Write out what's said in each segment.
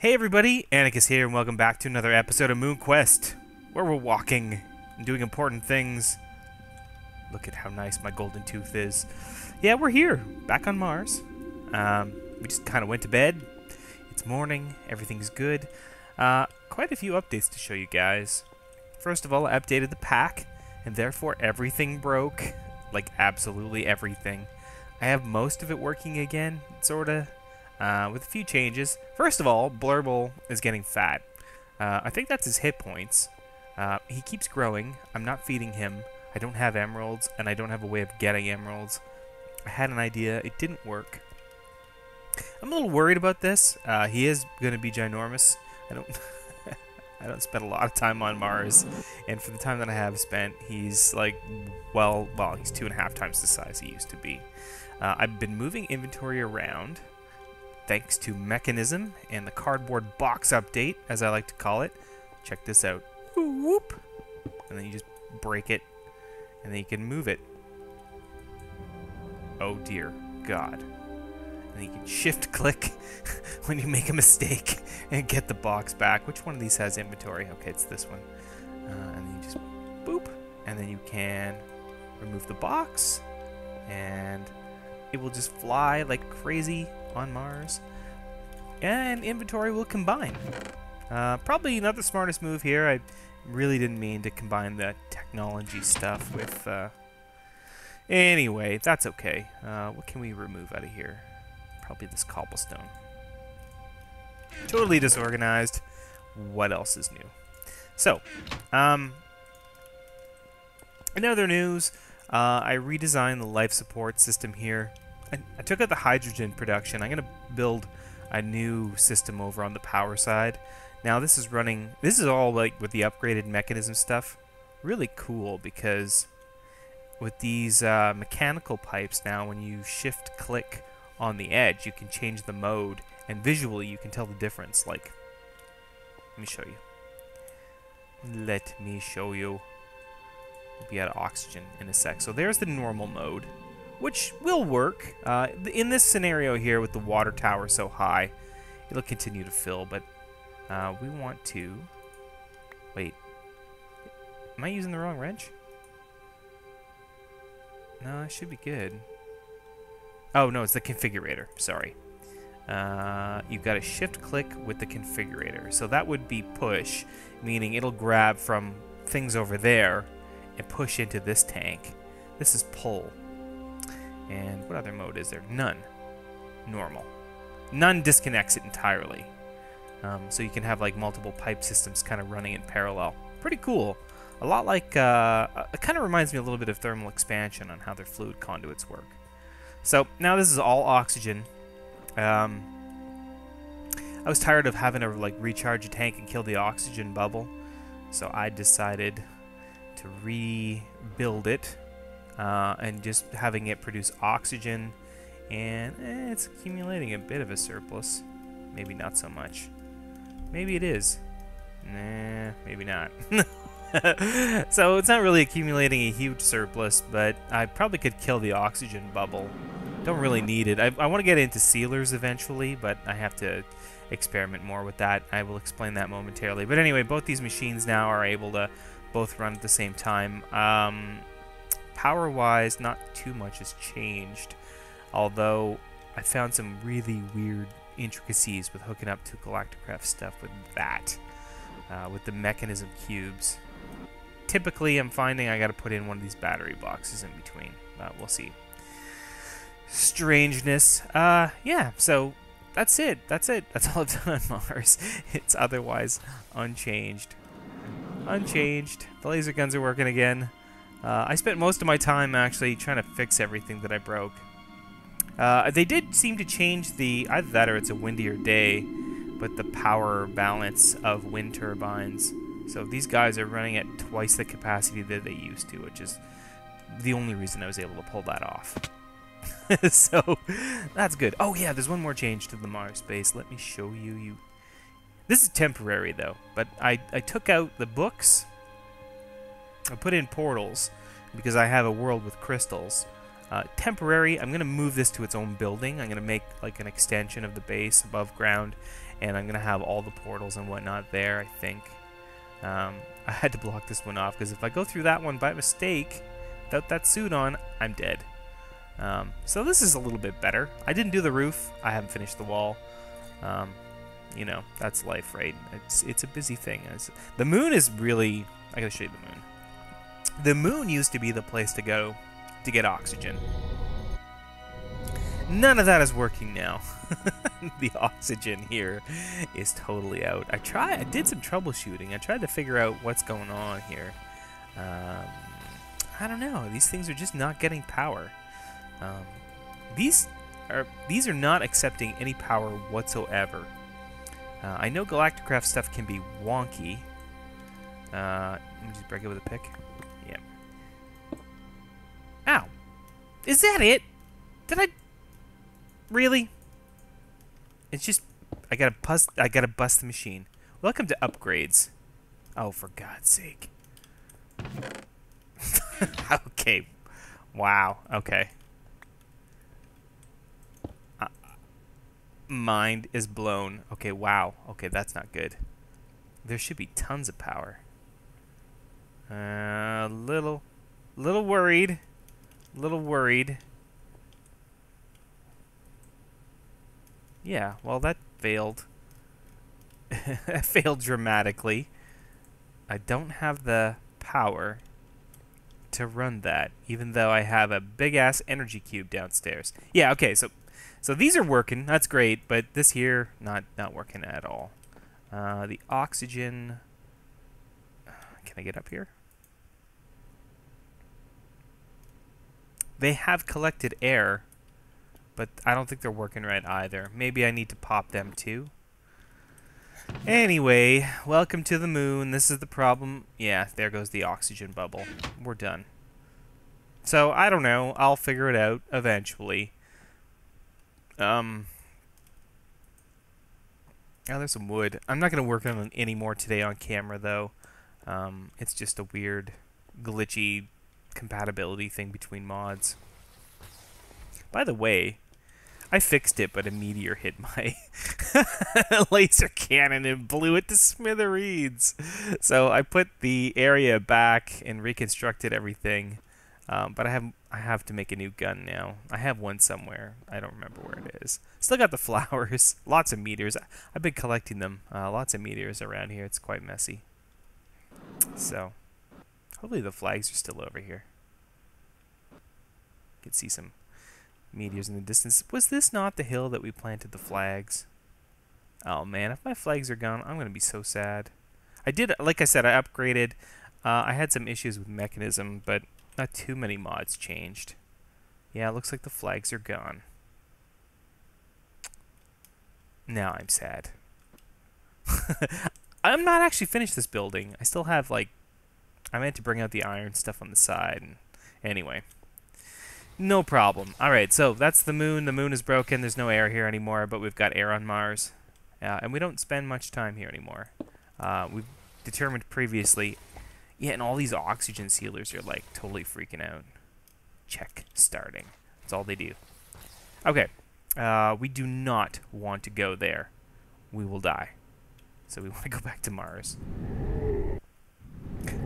Hey everybody, Antikas here, and welcome back to another episode of MoonQuest, where we're walking and doing important things. Look at how nice my golden tooth is. Yeah, we're here, back on Mars. We just kind of went to bed. It's morning, everything's good. Quite a few updates to show you guys. First of all, I updated the pack, and therefore everything broke. Like, absolutely everything. I have most of it working again, sorta. With a few changes. First of all, Blurble is getting fat. I think that's his hit points. He keeps growing. I'm not feeding him. I don't have emeralds, and I don't have a way of getting emeralds. I had an idea. It didn't work. I'm a little worried about this. He is going to be ginormous. I don't spend a lot of time on Mars, and for the time that I have spent, he's like, well, he's 2.5 times the size he used to be. I've been moving inventory around, thanks to Mekanism and the cardboard box update, as I like to call it. Check this out. Whoop! And then you just break it, and then you can move it. Oh dear God. And then you can shift-click when you make a mistake and get the box back. Which one of these has inventory? Okay, it's this one. And then you just boop, and then you can remove the box, and it will just fly like crazy on Mars, and inventory will combine. Probably not the smartest move here. I really didn't mean to combine the technology stuff with... Anyway, that's okay. What can we remove out of here? Probably this cobblestone. Totally disorganized. What else is new? So, in other news, I redesigned the life support system here. I took out the hydrogen production. I'm going to build a new system over on the power side. Now this is running, this is all like with the upgraded Mekanism stuff. Really cool because with these mechanical pipes now, when you shift click on the edge, you can change the mode, and visually you can tell the difference. Like, let me show you. Let me show you. We'll be out of oxygen in a sec. So there's the normal mode, which will work. In this scenario here with the water tower so high, it'll continue to fill, but we want to... Wait. Am I using the wrong wrench? No, it should be good. Oh, no, it's the configurator. Sorry. You've got to shift-click with the configurator. So that would be push, meaning it'll grab from things over there and push into this tank. This is pull. And what other mode is there? None. Normal. None disconnects it entirely. So you can have like multiple pipe systems kind of running in parallel. Pretty cool. A lot like, it kind of reminds me a little bit of thermal expansion on how their fluid conduits work. So now this is all oxygen. I was tired of having to like recharge a tank and kill the oxygen bubble. So I decided to rebuild it. And just having it produce oxygen, and it's accumulating a bit of a surplus. Maybe not so much. Maybe it is. Nah, maybe not. So it's not really accumulating a huge surplus, but I probably could kill the oxygen bubble. Don't really need it. I want to get into sealers eventually, but I have to experiment more with that. I will explain that momentarily. But anyway, both these machines now are able to both run at the same time. Power-wise, not too much has changed, although I found some really weird intricacies with hooking up to Galacticraft stuff with that, with the Mekanism cubes. Typically, I'm finding I got to put in one of these battery boxes in between, but we'll see. Strangeness. Yeah, so that's it. That's all I've done on Mars. It's otherwise unchanged. Unchanged. The laser guns are working again. I spent most of my time actually trying to fix everything that I broke. They did seem to change the... either that or it's a windier day, but the power balance of wind turbines. So these guys are running at twice the capacity that they used to, which is the only reason I was able to pull that off. So, that's good. Oh yeah, there's one more change to the Mars base. Let me show you. This is temporary though, but I took out the books. I put in portals because I have a world with crystals. Temporary, I'm going to move this to its own building. I'm going to make like an extension of the base above ground and I'm going to have all the portals and whatnot there, I think. I had to block this one off, because if I go through that one by mistake, without that suit on, I'm dead. So this is a little bit better. I didn't do the roof. I haven't finished the wall. You know, that's life, right? It's a busy thing. The moon is really... I gotta show you the moon. The moon used to be the place to go to get oxygen. None of that is working now. The oxygen here is totally out. I did some troubleshooting. I tried to figure out what's going on here. I don't know. These things are just not getting power. These are not accepting any power whatsoever. I know Galacticraft stuff can be wonky. Let me just break it with a pick. Yeah. Ow! Is that it? Did I... Really? It's just... I gotta bust the machine. Welcome to upgrades. Oh, for God's sake. Okay. Wow. Okay. Mind is blown. Okay, wow. Okay, that's not good. There should be tons of power. Little worried. Little worried. Yeah, well, that failed. That failed dramatically. I don't have the power to run that, even though I have a big-ass energy cube downstairs. Yeah, okay, so these are working. That's great, but this here, not working at all. The oxygen... Can I get up here? They have collected air, but I don't think they're working right either. Maybe I need to pop them too. Anyway, welcome to the moon. This is the problem. Yeah, there goes the oxygen bubble. We're done. So, I don't know. I'll figure it out eventually. Oh, there's some wood. I'm not going to work on it anymore today on camera, though. It's just a weird, glitchy compatibility thing between mods. By the way, I fixed it, but a meteor hit my laser cannon and blew it to smithereens. So I put the area back and reconstructed everything. But I have to make a new gun now. I have one somewhere. I don't remember where it is. Still got the flowers. Lots of meteors. I've been collecting them. Lots of meteors around here. It's quite messy. So, hopefully the flags are still over here. You can see some meteors in the distance. Was this not the hill that we planted the flags? Oh man, if my flags are gone, I'm going to be so sad. I did, like I said, I upgraded. I had some issues with Mekanism, but not too many mods changed. Yeah, it looks like the flags are gone. Now I'm sad. I'm not actually finished this building. I still have, like... I meant to bring out the iron stuff on the side. And anyway. No problem. Alright, so that's the moon. The moon is broken. There's no air here anymore, but we've got air on Mars. And we don't spend much time here anymore. We've determined previously... Yeah, and all these oxygen sealers are, like, totally freaking out. Check. Starting. That's all they do. Okay. We do not want to go there. We will die. So we want to go back to Mars.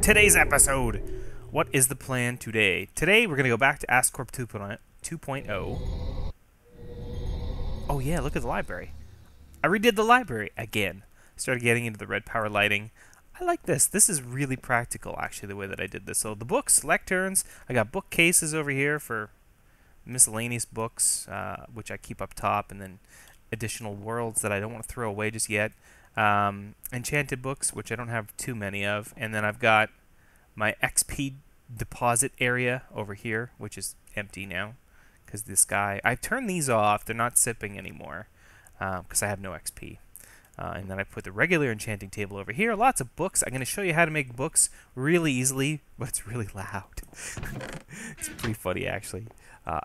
Today's episode. What is the plan today? Today, we're going to go back to AskCorp 2.0. Oh, yeah, look at the library. I redid the library again. Started getting into the red power lighting. I like this. This is really practical, actually, the way that I did this. So the books, lecterns. I got bookcases over here for miscellaneous books, which I keep up top, and then additional worlds that I don't want to throw away just yet. Enchanted books, which I don't have too many of. And then I've got my XP deposit area over here, which is empty now. Because this guy... I've turned these off. They're not sipping anymore. Because I have no XP. And then I put the regular enchanting table over here. Lots of books. I'm going to show you how to make books really easily, but it's really loud. It's pretty funny, actually.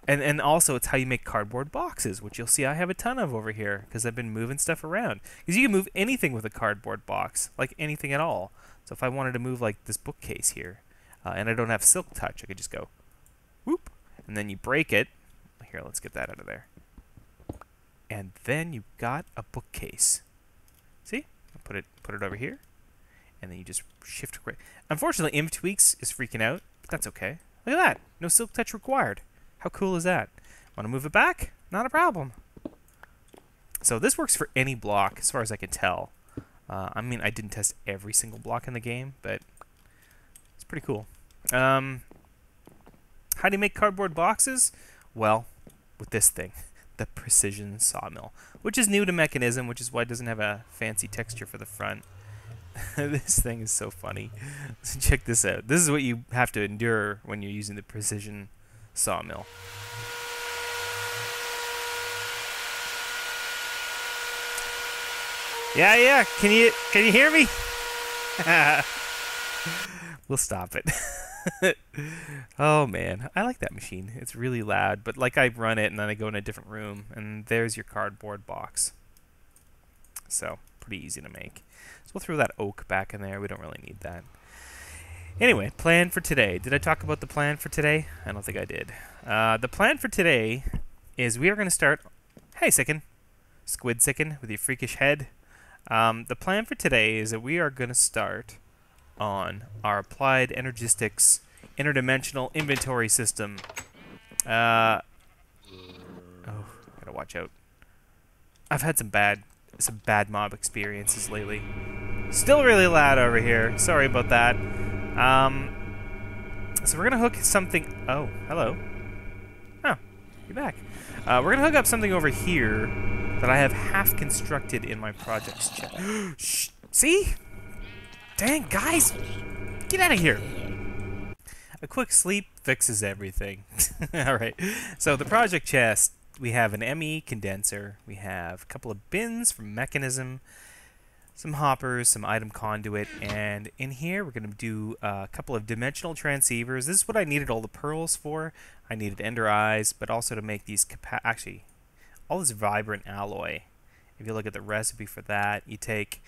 And also, it's how you make cardboard boxes, which you'll see I have a ton of over here, because I've been moving stuff around. Because you can move anything with a cardboard box, like anything at all. So if I wanted to move, like, this bookcase here, and I don't have silk touch, I could just go, whoop, and then you break it. Here, let's get that out of there. And then you've got a bookcase. See? I'll put it over here, and then you just shift. Unfortunately, Imp Tweaks is freaking out, but that's okay. Look at that. No silk touch required. How cool is that? Want to move it back? Not a problem. So this works for any block, as far as I can tell. I mean, I didn't test every single block in the game, but it's pretty cool. How do you make cardboard boxes? Well, with this thing, the precision sawmill, which is new to Mekanism, which is why it doesn't have a fancy texture for the front. This thing is so funny. So check this out. This is what you have to endure when you're using the precision sawmill. Yeah. Can you hear me? We'll stop it. Oh man, I like that machine. It's really loud, but like I run it and then I go in a different room and there's your cardboard box. So, pretty easy to make. So we'll throw that oak back in there. We don't really need that. Anyway, plan for today. Did I talk about the plan for today? I don't think I did. The plan for today is we are going to start... Hey, Sicken. Squid Sicken with your freakish head. The plan for today is that we are going to start on our Applied Energistics interdimensional inventory system. Oh, gotta watch out. I've had some bad mob experiences lately. Still really loud over here. Sorry about that. So we're gonna hook something. Oh, hello. Oh, you're back. We're gonna hook up something over here that I have half constructed in my projects chat. Shh. See? Dang, guys! Get out of here! A quick sleep fixes everything. Alright, so the project chest, we have an ME condenser, we have a couple of bins from Mekanism, some hoppers, some item conduit, and in here we're going to do a couple of dimensional transceivers. This is what I needed all the pearls for. I needed ender eyes, but also to make these, actually, all this vibrant alloy. If you look at the recipe for that, you take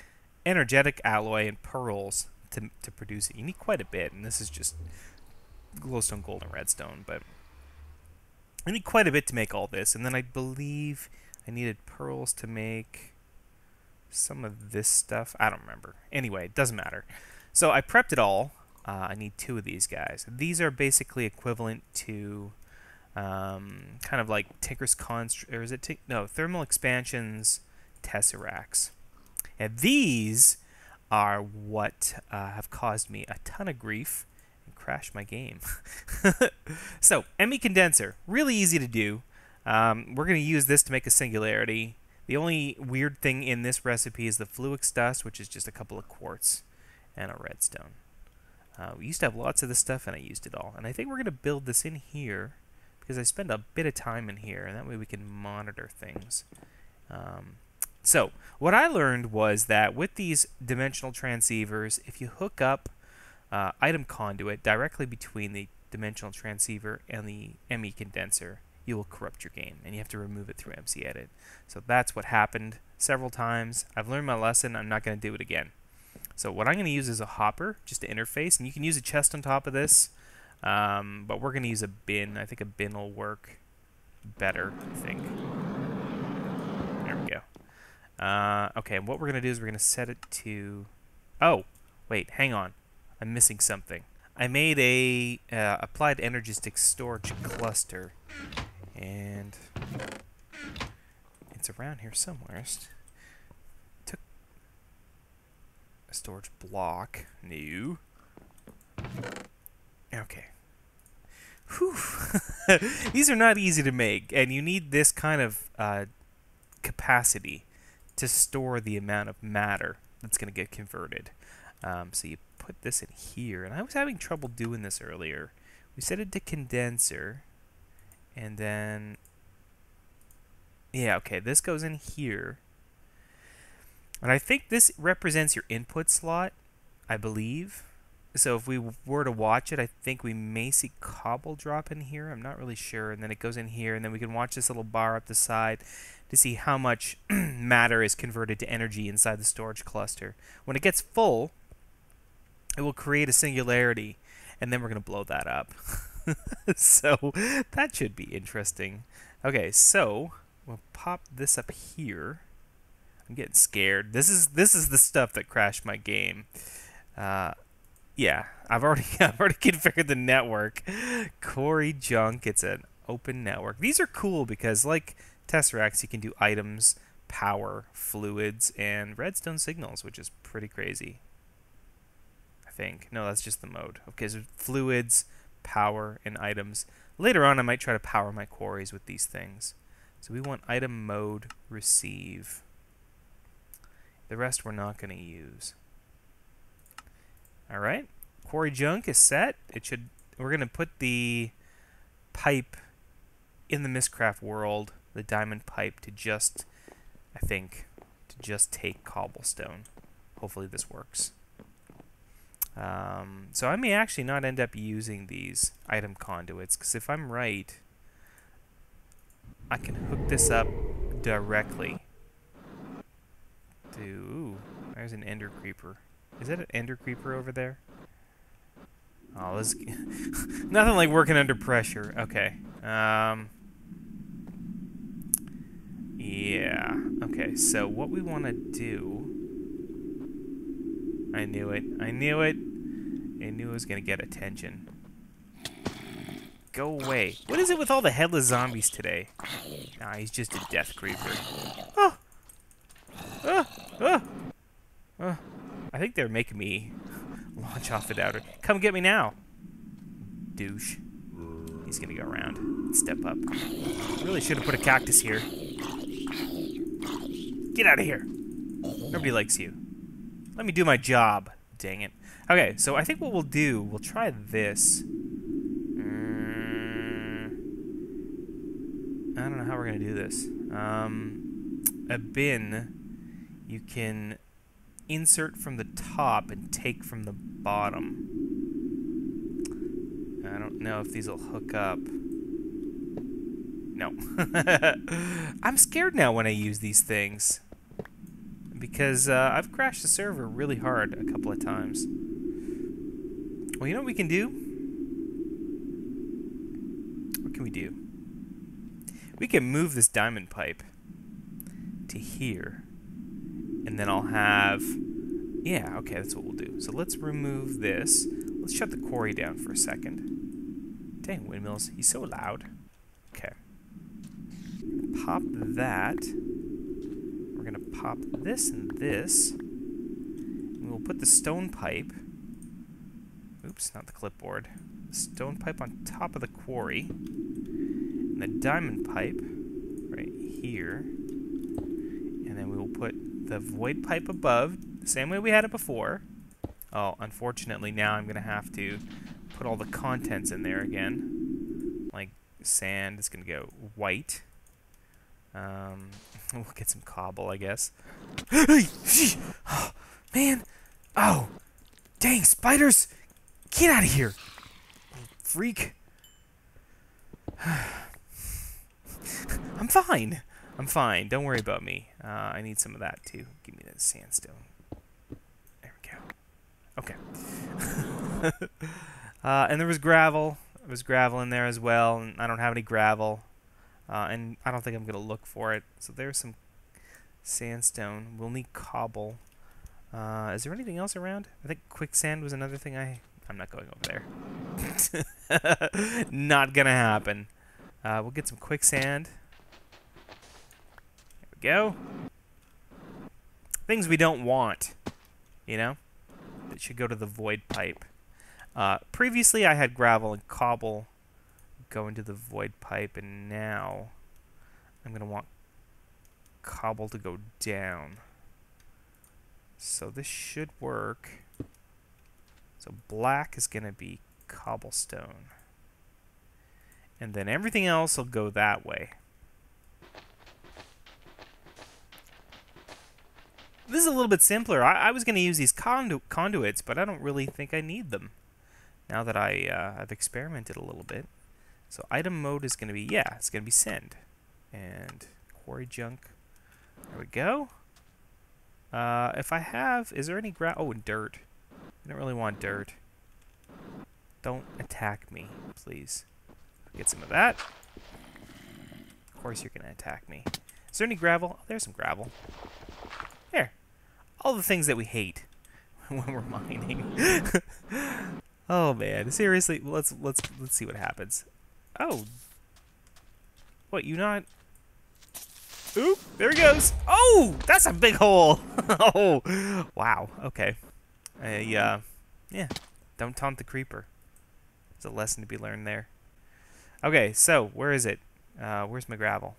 energetic alloy and pearls to produce it. You need quite a bit, and this is just glowstone, gold, and redstone, but I need quite a bit to make all this. And then I believe I needed pearls to make some of this stuff. I don't remember. Anyway, it doesn't matter. So I prepped it all. I need 2 of these guys. These are basically equivalent to kind of like Tinker's Construct, or is it Thermal Expansion's Tesseracts. And these are what have caused me a ton of grief and crashed my game. So, ME condenser, really easy to do. We're going to use this to make a Singularity. The only weird thing in this recipe is the Fluix dust, which is just a couple of quartz and a redstone. We used to have lots of this stuff, and I used it all. And I think we're going to build this in here, because I spend a bit of time in here, and that way we can monitor things. So, what I learned was that with these dimensional transceivers, if you hook up item conduit directly between the dimensional transceiver and the ME condenser, you will corrupt your game, and you have to remove it through MC Edit. So that's what happened several times. I've learned my lesson. I'm not going to do it again. So what I'm going to use is a hopper, just to interface, and you can use a chest on top of this, but we're going to use a bin. I think a bin will work better, I think. There we go. Okay, and what we're going to do is we're going to set it to... Oh, wait, hang on. I'm missing something. I made a Applied Energistics storage cluster, and it's around here somewhere. Took a storage block. New. Okay. Whew. These are not easy to make, and you need this kind of capacity to store the amount of matter that's going to get converted. So you put this in here, and I was having trouble doing this earlier. We set it to condenser, and then, yeah, okay, this goes in here. And I think this represents your input slot, I believe. So if we were to watch it, I think we may see cobble drop in here. I'm not really sure. And then it goes in here, and then we can watch this little bar up the side to see how much matter is converted to energy inside the storage cluster. When it gets full, it will create a singularity, and then we're going to blow that up. So that should be interesting. Okay, so we'll pop this up here. I'm getting scared. This is the stuff that crashed my game. Yeah, I've already configured the network. Quarry junk. It's an open network. These are cool because, like Tesseracts, you can do items, power, fluids, and redstone signals, which is pretty crazy. I think. No, that's just the mode. Okay, so fluids, power, and items. Later on, I might try to power my quarries with these things. So we want item mode receive. The rest we're not going to use. All right, quarry junk is set. We're going to put the pipe in the Mystcraft world, the diamond pipe, to just, I think, to just take cobblestone. Hopefully this works. So I may actually not end up using these item conduits, because if I'm right, I can hook this up directly to... Ooh, there's an ender creeper. Is that an ender creeper over there? Oh, this nothing like working under pressure. Okay. Yeah. Okay, so what we want to do... I knew it. I knew it. I knew it was going to get attention. Go away. What is it with all the headless zombies today? Nah, he's just a death creeper. Oh! I think they're making me launch off the outer. Come get me now, douche. He's gonna go around. Step up. Really should have put a cactus here. Get out of here. Nobody likes you. Let me do my job. Dang it. Okay, so I think what we'll do, we'll try this. I don't know how we're gonna do this. A bin you can insert from the top and take from the bottom. I don't know if these will hook up. No. I'm scared now when I use these things, because I've crashed the server really hard a couple of times. Well, you know what we can do? What can we do? We can move this diamond pipe to here. And then I'll have... Yeah, okay, that's what we'll do. So let's remove this. Let's shut the quarry down for a second. Dang, windmills. He's so loud. Okay. Pop that. We're going to pop this and this. And we'll put the stone pipe... Oops, not the clipboard. The stone pipe on top of the quarry. And the diamond pipe right here. And then we will put the void pipe above, the same way we had it before. Oh, unfortunately now I'm going to have to put all the contents in there again. Like sand is going to go white. We'll get some cobble, I guess. Oh, man. Oh, dang, spiders. Get out of here. Freak. I'm fine. I'm fine. Don't worry about me. I need some of that, too. Give me that sandstone. There we go. Okay. And there was gravel. There was gravel in there as well, and I don't have any gravel. And I don't think I'm going to look for it. So there's some sandstone. We'll need cobble. Is there anything else around? I think quicksand was another thing I'm not going over there. Not going to happen. We'll get some quicksand. Go. Things we don't want, you know? That should go to the void pipe. Previously, I had gravel and cobble go into the void pipe, and now I'm going to want cobble to go down. So this should work. So black is going to be cobblestone. And then everything else will go that way. This is a little bit simpler. I was going to use these conduits, but I don't really think I need them now that I've experimented a little bit. So item mode is going to be, yeah, it's going to be send. And quarry junk. There we go. If I have, is there any oh, and dirt. I don't really want dirt. Don't attack me, please. Get some of that. Of course you're going to attack me. Is there any gravel? Oh, there's some gravel. There. All the things that we hate when we're mining. Oh man, seriously, let's see what happens. Oh. What, you not? Oop, there he goes. Oh, that's a big hole. Oh, wow. Okay. Yeah. Don't taunt the creeper. There's a lesson to be learned there. Okay, so where is it? Where's my gravel?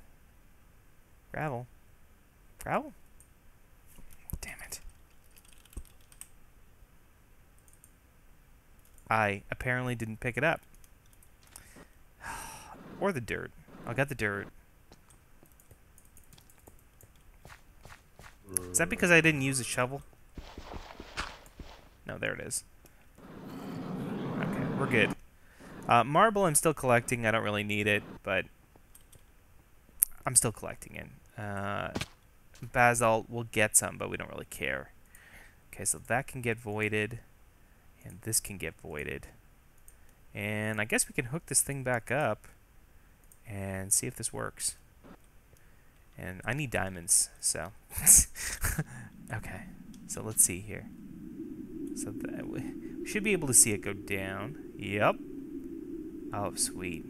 Gravel? Gravel? Damn it. I apparently didn't pick it up. Or the dirt. I got the dirt. Is that because I didn't use a shovel? No, there it is. Okay, we're good. Marble I'm still collecting. I don't really need it, but I'm still collecting it. Basalt, we'll get some, but we don't really care. Okay, so that can get voided, and this can get voided. And I guess we can hook this thing back up and see if this works. And I need diamonds, so... Okay, so let's see here. So that we should be able to see it go down. Yep. Oh, sweet.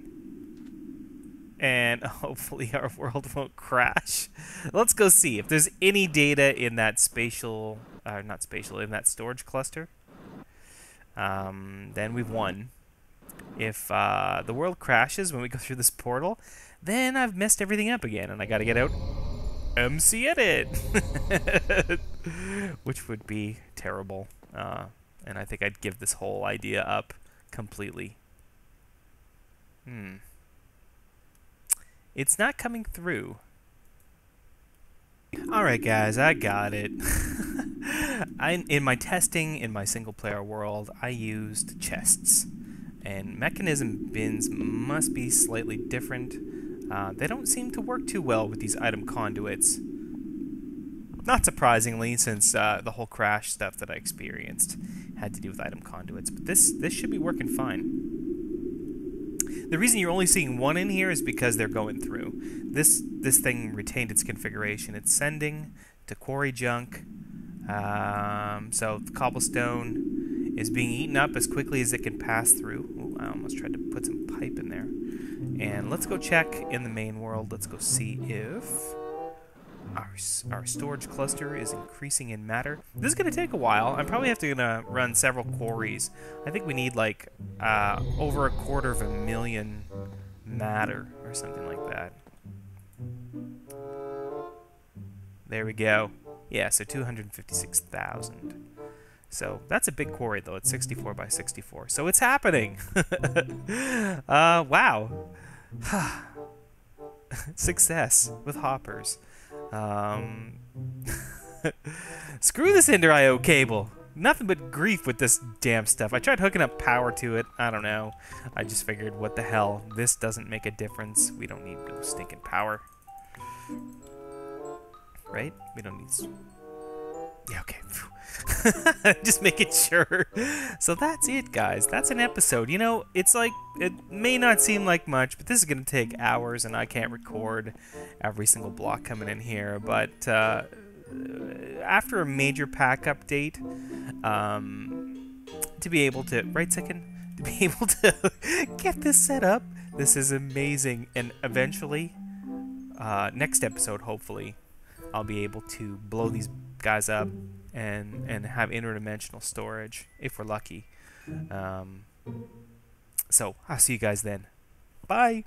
And hopefully our world won't crash. Let's go see if there's any data in that spatial... not spatial, in that storage cluster. Then we've won. If the world crashes when we go through this portal, then I've messed everything up again, and I gotta get out MC Edit! Which would be terrible. And I think I'd give this whole idea up completely. It's not coming through. Alright guys, I got it. In my testing, in my single-player world, I used chests. And Mekanism bins must be slightly different. They don't seem to work too well with these item conduits. Not surprisingly, since the whole crash stuff that I experienced had to do with item conduits. But this should be working fine. The reason you're only seeing one in here is because they're going through. This thing retained its configuration. It's sending to Quarry junk. So the cobblestone is being eaten up as quickly as it can pass through. Ooh, I almost tried to put some pipe in there. And let's go check in the main world. Let's go see if our storage cluster is increasing in matter. This is going to take a while. I'm probably gonna run several quarries. I think we need like over 250,000 matter or something like that. There we go. Yeah, so 256,000. So that's a big quarry though. It's 64 by 64. So it's happening. Wow. Success with hoppers. Screw this Ender IO cable. Nothing but grief with this damn stuff. I tried hooking up power to it. I don't know. I just figured, what the hell? This doesn't make a difference. We don't need no stinking power. Right? We don't need... Yeah, okay. Just making sure. So that's it, guys. That's an episode. You know, it's like, it may not seem like much, but this is going to take hours, and I can't record every single block coming in here. But after a major pack update, to be able to, right, Sicken? To be able to get this set up, this is amazing. And eventually, next episode, hopefully, I'll be able to blow these guys up and have interdimensional storage if we're lucky. So I'll see you guys then. Bye.